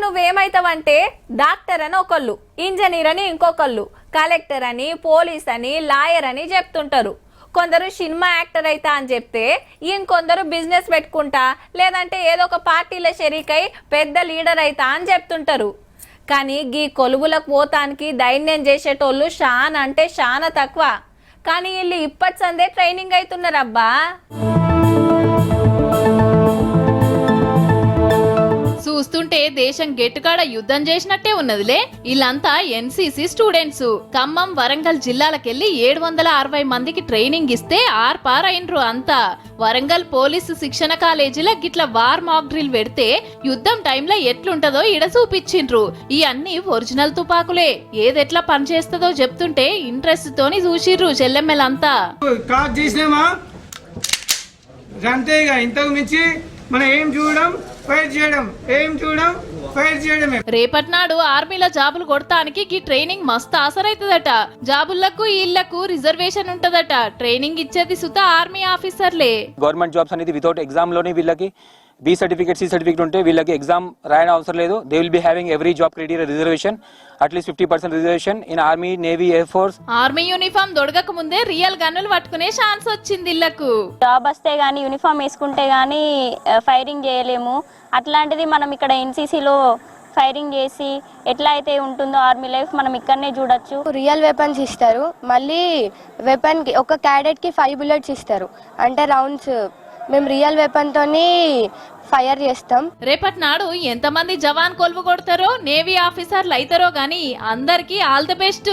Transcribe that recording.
నువ్వేమైతావంటే doctor అని ఒకళ్ళు, engineer అని ఇంకొకళ్ళు, కలెక్టర్ అని, పోలీస్ అని, లాయర్ అని చెప్తుంటారు. కొందరు సినిమా యాక్టర్ అయితా అని చెప్తే ఇంకొందరు బిజినెస్ పెట్టుకుంటా లేదంటే ఏదో ఒక పార్టీల షరీకై పెద్ద లీడర్ అయితా అని చెప్తుంటారు. కానీ గీ కొలువులకు పోతానికి దైన్యం చేసేటోళ్ళు చాలా అంటే చాలా తక్కువ. కానీ వీళ్ళు ఇప్పటి సందే ట్రైనింగ్ అవుతున్నారు అబ్బా. చూస్తుంటే దేశం గెట్టుకాడ యుద్ధం చేసినట్టే ఉన్నదిలే. వీళ్ళంతా ఎన్సీసీ స్టూడెంట్స్. ఖమ్మం, వరంగల్ జిల్లాలకెళ్లి 760 మందికి ట్రైనింగ్ ఇస్తే ఆర్పారైనరు అంతా. వరంగల్ పోలీసు శిక్షణ కాలేజీలో గిట్ల వార్ మాక్ డ్రిల్ పెడితే యుద్ధం టైంలో ఎట్లుంటదో ఈడ చూపించిండ్రు. ఈ అన్ని ఒరిజినల్ తుపాకులే. ఏదెట్లా పనిచేస్తుందో చెప్తుంటే ఇంట్రెస్ట్ తోని చూసిర్రు చెల్లెమ్మలంతా. మనం ఏం చూడడం ఫైర్ చేయడం, ఏం చూడడం ఫైర్ చేయడమే. రేపటినాడు ఆర్మీలో జాబులు కొడతానికి ఈ ట్రైనింగ్ మస్తు ఆసరైతుందట. జాబులకు ఇళ్లకు రిజర్వేషన్ ఉంటదట. ట్రైనింగ్ ఇచ్చేది సుత ఆర్మీ ఆఫీసర్లే. గవర్నమెంట్ జాబ్స్ అనేది వితౌట్ ఎగ్జామ్ లోనే వీళ్ళకి బి సర్టిఫికేట్, సి సర్టిఫికేట్ ఉంటే వీళ్ళకి ఎగ్జామ్ రాయడం అవసరం లేదు. They will be having every job criteria reservation, at least 50% reservation in army, navy, air force. Army uniform దొడగక ముందే రియల్ గన్నులు పట్టుకునే ఛాన్స్ వచ్చింది ఇళ్లకు. జాబ్ వస్తే గానీ యూనిఫామ్ వేసుకుంటే గానీ ఫైరింగ్ చేయలేము. అట్లాంటిది మనం ఇక్కడ ఎన్సీసీలో ఫైరింగ్ చేసి ఎట్లా అయితే ఉంటుందో ఆర్మీ లైఫ్ మనం ఇక్కడనే చూడొచ్చు. రియల్ వెపన్స్ ఇస్తారు. మళ్ళీ వెపన్ కి ఒక క్యాడెట్ కి 5 బుల్లెట్స్ ఇస్తారు. అంటే రౌండ్స్ మేము రియల్ వెపన్ తోని ఫైర్ చేస్తాం. రేపటి నాడు ఎంతమంది జవాన్ కొలువు కొడతారో, నేవీ ఆఫీసర్లు అవుతారో గానీ అందరికీ ఆల్ ది బెస్ట్.